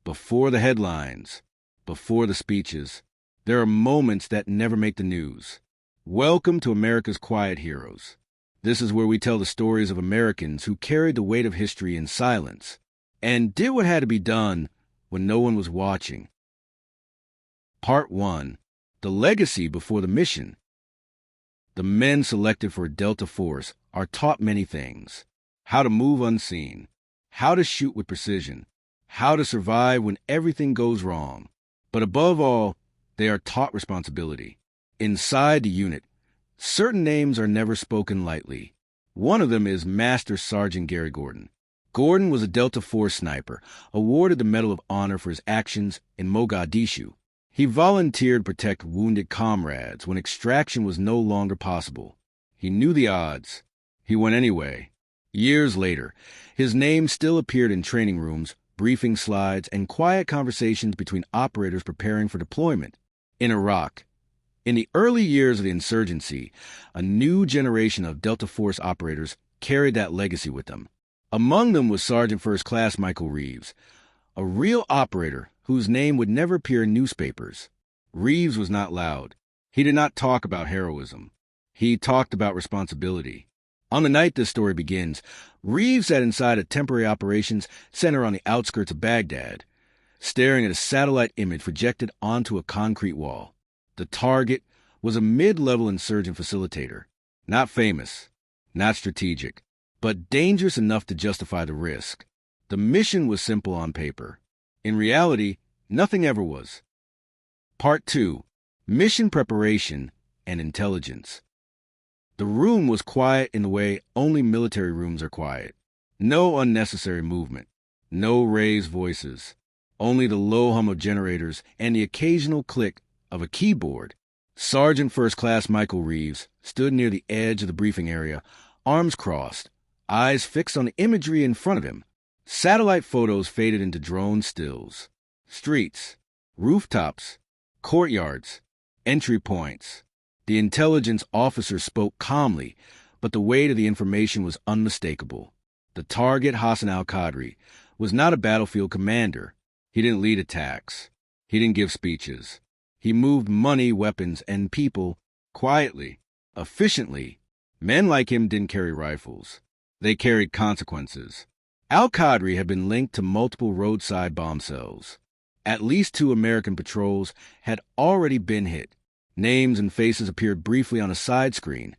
Before the headlines, before the speeches, there are moments that never make the news. Welcome to America's Quiet Heroes. This is where we tell the stories of Americans who carried the weight of history in silence and did what had to be done when no one was watching. Part 1. The Legacy Before the Mission. The men selected for Delta Force are taught many things: how to move unseen, how to shoot with precision, how to survive when everything goes wrong. But above all, they are taught responsibility. Inside the unit, certain names are never spoken lightly. One of them is Master Sergeant Gary Gordon. Gordon was a Delta Force sniper, awarded the Medal of Honor for his actions in Mogadishu. He volunteered to protect wounded comrades when extraction was no longer possible. He knew the odds. He went anyway. Years later, his name still appeared in training rooms, briefing slides, and quiet conversations between operators preparing for deployment. In Iraq, in the early years of the insurgency, a new generation of Delta Force operators carried that legacy with them. Among them was Sergeant First Class Michael Reeves, a real operator whose name would never appear in newspapers. Reeves was not loud. He did not talk about heroism. He talked about responsibility. On the night this story begins, Reeves sat inside a temporary operations center on the outskirts of Baghdad, staring at a satellite image projected onto a concrete wall. The target was a mid-level insurgent facilitator, not famous, not strategic, but dangerous enough to justify the risk. The mission was simple on paper. In reality, nothing ever was. Part 2. Mission Preparation and Intelligence. The room was quiet in the way only military rooms are quiet. No unnecessary movement. No raised voices. Only the low hum of generators and the occasional click of a keyboard. Sergeant First Class Michael Reeves stood near the edge of the briefing area, arms crossed, eyes fixed on the imagery in front of him. Satellite photos faded into drone stills. Streets, rooftops, courtyards, entry points. The intelligence officer spoke calmly, but the weight of the information was unmistakable. The target, Hassan al-Qadri, was not a battlefield commander. He didn't lead attacks. He didn't give speeches. He moved money, weapons, and people quietly, efficiently. Men like him didn't carry rifles. They carried consequences. Al-Qadri had been linked to multiple roadside bomb cells. At least 2 American patrols had already been hit. Names and faces appeared briefly on a side screen.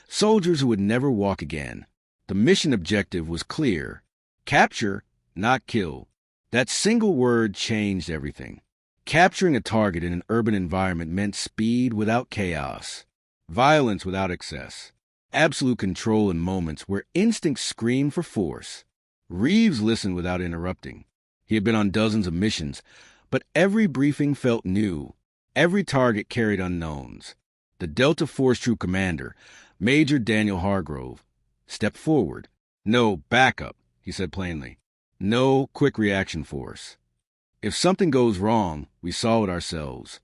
Soldiers who would never walk again. The mission objective was clear: capture, not kill. That single word changed everything. Capturing a target in an urban environment meant speed without chaos, violence without excess, absolute control in moments where instincts screamed for force. Reeves listened without interrupting. He had been on dozens of missions, but every briefing felt new. Every target carried unknowns. The Delta Force Troop Commander, Major Daniel Hargrove, stepped forward. "No, backup," he said plainly. "No quick reaction force. If something goes wrong, we saw it ourselves."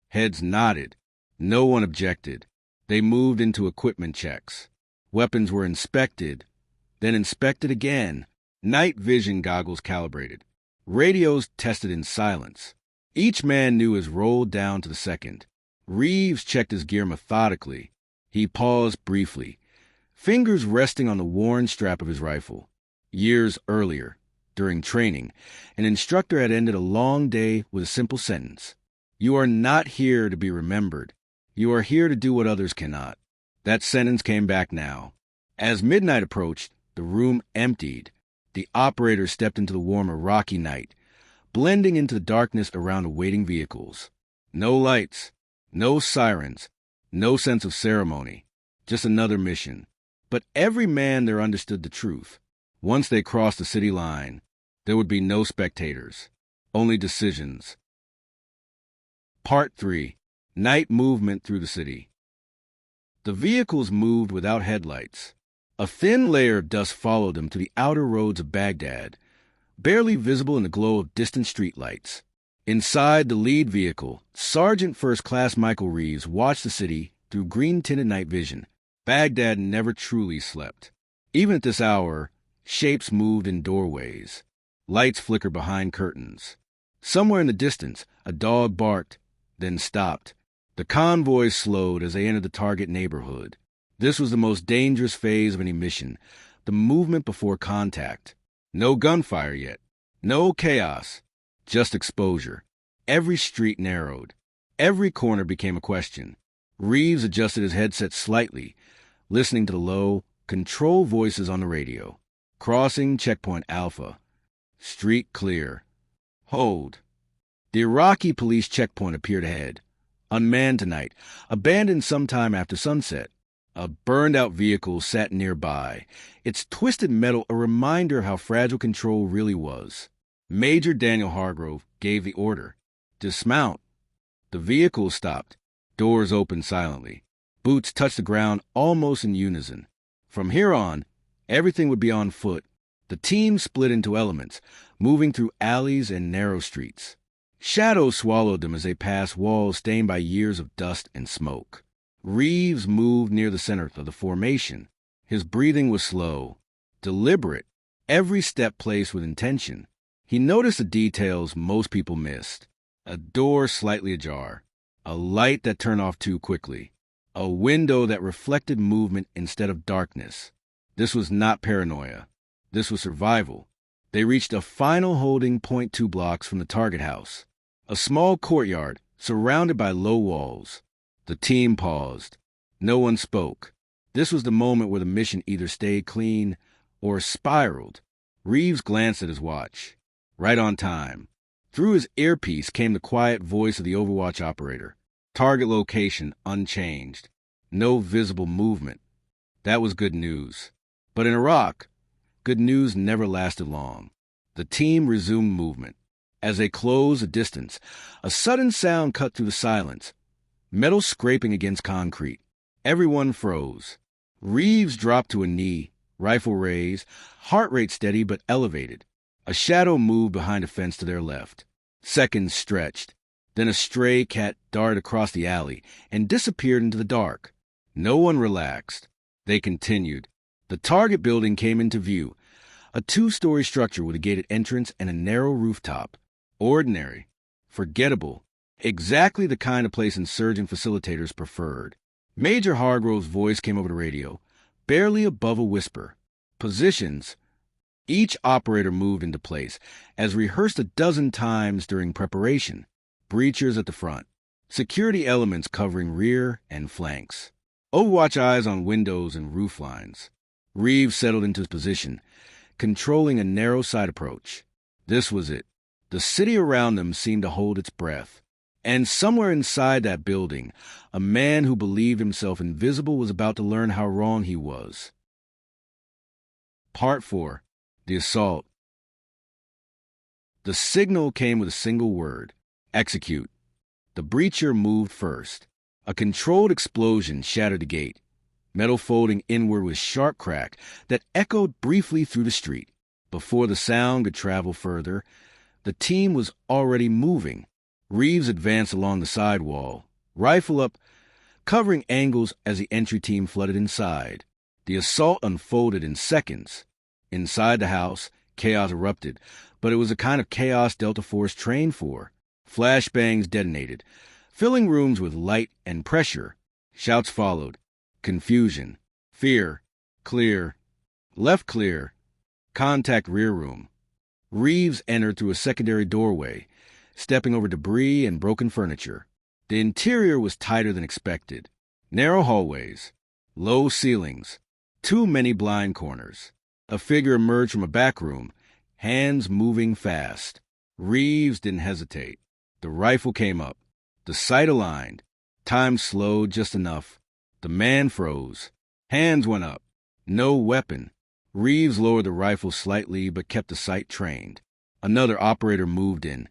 Heads nodded. No one objected. They moved into equipment checks. Weapons were inspected, then inspected again. Night vision goggles calibrated. Radios tested in silence. Each man knew his role down to the second. Reeves checked his gear methodically. He paused briefly, fingers resting on the worn strap of his rifle. Years earlier, during training, an instructor had ended a long day with a simple sentence: "You are not here to be remembered. You are here to do what others cannot." That sentence came back now. As midnight approached, the room emptied. The operator stepped into the warm Iraqi night, blending into the darkness around the waiting vehicles. No lights, no sirens, no sense of ceremony, just another mission. But every man there understood the truth. Once they crossed the city line, there would be no spectators, only decisions. Part 3. Night Movement Through the City. The vehicles moved without headlights. A thin layer of dust followed them to the outer roads of Baghdad, barely visible in the glow of distant streetlights. Inside the lead vehicle, Sergeant First Class Michael Reeves watched the city through green-tinted night vision. Baghdad never truly slept. Even at this hour, shapes moved in doorways. Lights flickered behind curtains. Somewhere in the distance, a dog barked, then stopped. The convoy slowed as they entered the target neighborhood. This was the most dangerous phase of any mission, the movement before contact. No gunfire yet. No chaos. Just exposure. Every street narrowed. Every corner became a question. Reeves adjusted his headset slightly, listening to the low, control voices on the radio. Crossing checkpoint Alpha. Street clear. Hold. The Iraqi police checkpoint appeared ahead. Unmanned tonight, abandoned sometime after sunset. A burned-out vehicle sat nearby, its twisted metal a reminder how fragile control really was. Major Daniel Hargrove gave the order. Dismount. The vehicle stopped. Doors opened silently. Boots touched the ground almost in unison. From here on, everything would be on foot. The team split into elements, moving through alleys and narrow streets. Shadows swallowed them as they passed walls stained by years of dust and smoke. Reeves moved near the center of the formation. His breathing was slow, deliberate, every step placed with intention. He noticed the details most people missed. A door slightly ajar, a light that turned off too quickly, a window that reflected movement instead of darkness. This was not paranoia. This was survival. They reached a final holding point 2 blocks from the target house, a small courtyard surrounded by low walls. The team paused. No one spoke. This was the moment where the mission either stayed clean or spiraled. Reeves glanced at his watch. Right on time. Through his earpiece came the quiet voice of the Overwatch operator. Target location unchanged. No visible movement. That was good news. But in Iraq, good news never lasted long. The team resumed movement. As they closed the distance, a sudden sound cut through the silence. Metal scraping against concrete. Everyone froze. Reeves dropped to a knee, rifle raised, heart rate steady but elevated. A shadow moved behind a fence to their left. Seconds stretched. Then a stray cat darted across the alley and disappeared into the dark. No one relaxed. They continued. The target building came into view. A 2-story structure with a gated entrance and a narrow rooftop. Ordinary. Forgettable. Exactly the kind of place insurgent facilitators preferred. Major Hargrove's voice came over the radio, barely above a whisper. Positions. Each operator moved into place, as rehearsed a dozen times during preparation. Breachers at the front. Security elements covering rear and flanks. Overwatch eyes on windows and roof lines. Reeves settled into his position, controlling a narrow side approach. This was it. The city around them seemed to hold its breath. And somewhere inside that building, a man who believed himself invisible was about to learn how wrong he was. Part 4. The Assault. The signal came with a single word. Execute. The breacher moved first. A controlled explosion shattered the gate, metal folding inward with sharp crack that echoed briefly through the street. Before the sound could travel further, the team was already moving. Reeves advanced along the side wall, rifle up, covering angles as the entry team flooded inside. The assault unfolded in seconds. Inside the house, chaos erupted, but it was the kind of chaos Delta Force trained for. Flashbangs detonated, filling rooms with light and pressure. Shouts followed. Confusion. Fear. Clear. Left clear. Contact rear room. Reeves entered through a secondary doorway, stepping over debris and broken furniture. The interior was tighter than expected. Narrow hallways. Low ceilings. Too many blind corners. A figure emerged from a back room, hands moving fast. Reeves didn't hesitate. The rifle came up. The sight aligned. Time slowed just enough. The man froze. Hands went up. No weapon. Reeves lowered the rifle slightly but kept the sight trained. Another operator moved in,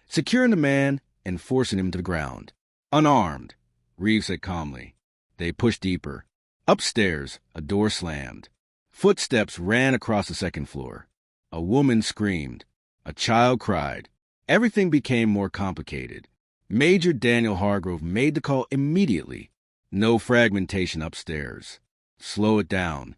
securing the man and forcing him to the ground. Unarmed, Reeves said calmly. They pushed deeper. Upstairs, a door slammed. Footsteps ran across the second floor. A woman screamed. A child cried. Everything became more complicated. Major Daniel Hargrove made the call immediately. No fragmentation upstairs. Slow it down.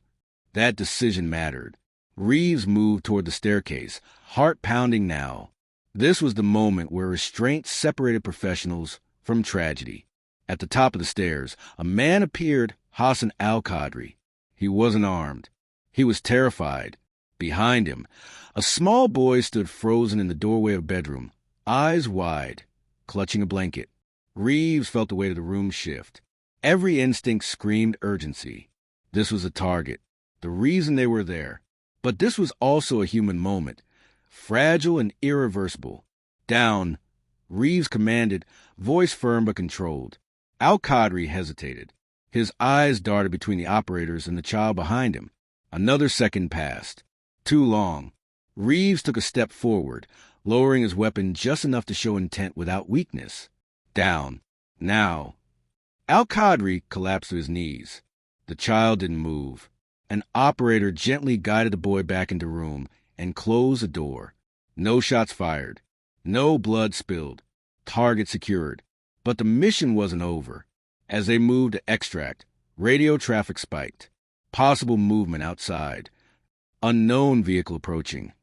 That decision mattered. Reeves moved toward the staircase, heart pounding now. This was the moment where restraint separated professionals from tragedy. At the top of the stairs, a man appeared, Hassan al-Qadri. He wasn't armed. He was terrified. Behind him, a small boy stood frozen in the doorway of a bedroom, eyes wide, clutching a blanket. Reeves felt the weight of the room shift. Every instinct screamed urgency. This was a target, the reason they were there. But this was also a human moment, fragile and irreversible. Down, Reeves commanded, voice firm but controlled. Al-Qadri hesitated. His eyes darted between the operators and the child behind him. Another second passed. Too long. Reeves took a step forward, lowering his weapon just enough to show intent without weakness. Down. Now. Al-Qadri collapsed to his knees. The child didn't move. An operator gently guided the boy back into the room and closed the door. No shots fired. No blood spilled. Target secured. But the mission wasn't over. As they moved to extract, radio traffic spiked. Possible movement outside. Unknown vehicle approaching.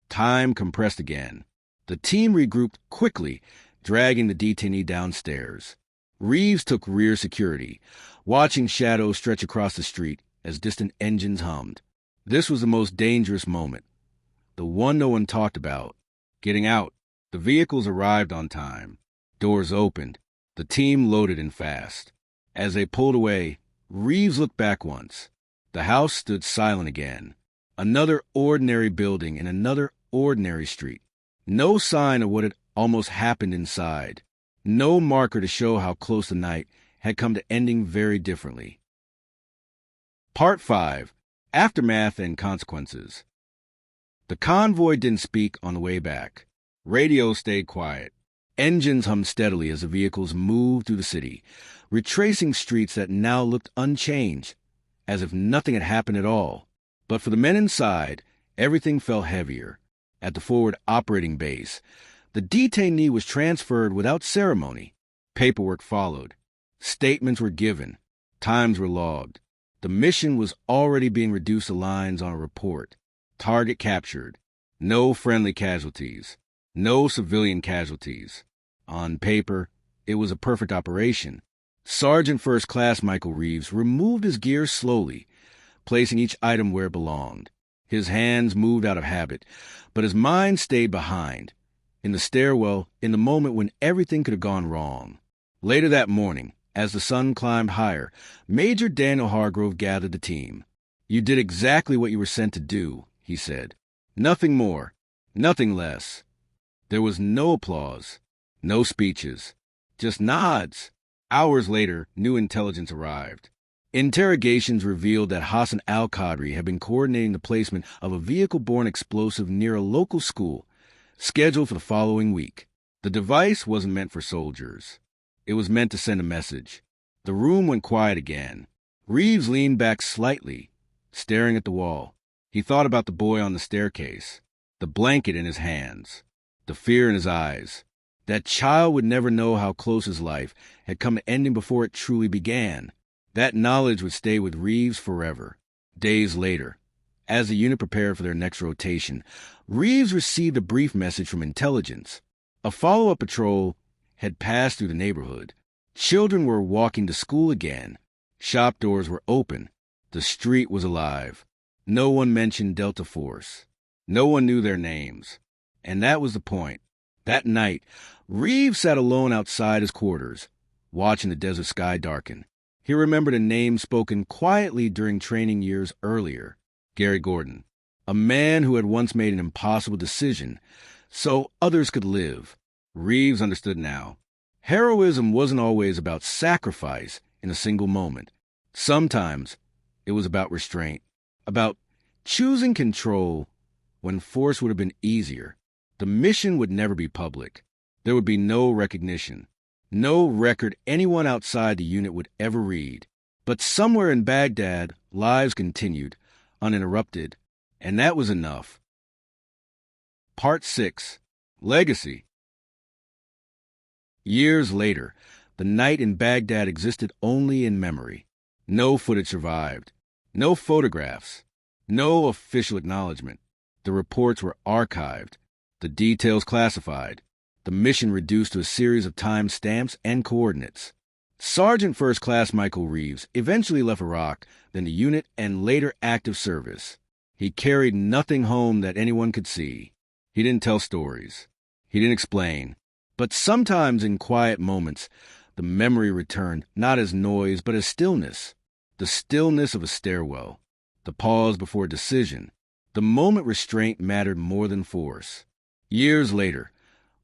Time compressed again. The team regrouped quickly, dragging the detainee downstairs. Reeves took rear security, watching shadows stretch across the street as distant engines hummed. This was the most dangerous moment. The one no one talked about. Getting out. The vehicles arrived on time. Doors opened. The team loaded in fast. As they pulled away, Reeves looked back once. The house stood silent again. Another ordinary building in another ordinary street. No sign of what had almost happened inside. No marker to show how close the night had come to ending very differently. Part 5. Aftermath and Consequences. The convoy didn't speak on the way back. Radio stayed quiet. Engines hummed steadily as the vehicles moved through the city, retracing streets that now looked unchanged, as if nothing had happened at all. But for the men inside, everything felt heavier. At the forward operating base, the detainee was transferred without ceremony. Paperwork followed. Statements were given. Times were logged. The mission was already being reduced to lines on a report. Target captured. No friendly casualties. No civilian casualties. On paper, it was a perfect operation. Sergeant First Class Michael Reeves removed his gear slowly, placing each item where it belonged. His hands moved out of habit, but his mind stayed behind, in the stairwell, in the moment when everything could have gone wrong. Later that morning, as the sun climbed higher, Major Daniel Hargrove gathered the team. "You did exactly what you were sent to do," he said. "Nothing more, nothing less." There was no applause, no speeches, just nods. Hours later, new intelligence arrived. Interrogations revealed that Hassan al-Qadri had been coordinating the placement of a vehicle-borne explosive near a local school, scheduled for the following week. The device wasn't meant for soldiers. It was meant to send a message. The room went quiet again. Reeves leaned back slightly, staring at the wall. He thought about the boy on the staircase, the blanket in his hands, the fear in his eyes. That child would never know how close his life had come to ending before it truly began. That knowledge would stay with Reeves forever. Days later, as the unit prepared for their next rotation, Reeves received a brief message from intelligence. A follow-up patrol had passed through the neighborhood. Children were walking to school again. Shop doors were open. The street was alive. No one mentioned Delta Force. No one knew their names. And that was the point. That night, Reeves sat alone outside his quarters, watching the desert sky darken. He remembered a name spoken quietly during training years earlier, Gary Gordon, a man who had once made an impossible decision so others could live. Reeves understood now. Heroism wasn't always about sacrifice in a single moment. Sometimes it was about restraint, about choosing control when force would have been easier. The mission would never be public. There would be no recognition, no record anyone outside the unit would ever read. But somewhere in Baghdad, lives continued, uninterrupted, and that was enough. Part 6. Legacy. Years later, the night in Baghdad existed only in memory. No footage survived. No photographs. No official acknowledgement. The reports were archived. The details classified. The mission reduced to a series of time stamps and coordinates. Sergeant First Class Michael Reeves eventually left Iraq, then the unit, and later active service. He carried nothing home that anyone could see. He didn't tell stories. He didn't explain. But sometimes in quiet moments, the memory returned not as noise but as stillness. The stillness of a stairwell. The pause before a decision. The moment restraint mattered more than force. Years later,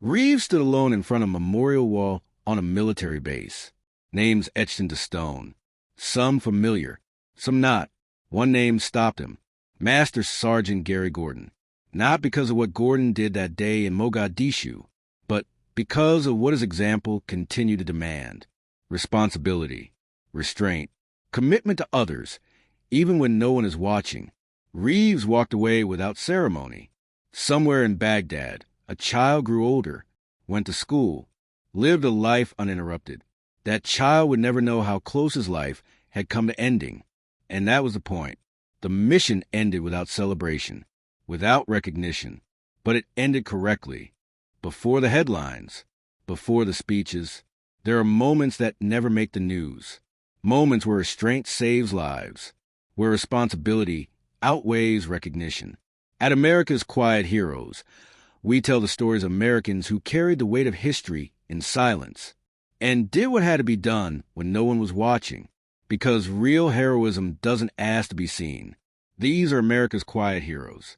Reeves stood alone in front of a memorial wall on a military base. Names etched into stone. Some familiar, some not. One name stopped him. Master Sergeant Gary Gordon. Not because of what Gordon did that day in Mogadishu, but because of what his example continued to demand. Responsibility, restraint, commitment to others, even when no one is watching. Reeves walked away without ceremony. Somewhere in Baghdad, a child grew older, went to school, lived a life uninterrupted. That child would never know how close his life had come to ending. And that was the point. The mission ended without celebration, without recognition, but it ended correctly. Before the headlines, before the speeches, there are moments that never make the news. Moments where restraint saves lives, where responsibility outweighs recognition. At America's Quiet Heroes, we tell the stories of Americans who carried the weight of history in silence and did what had to be done when no one was watching, because real heroism doesn't ask to be seen. These are America's Quiet Heroes.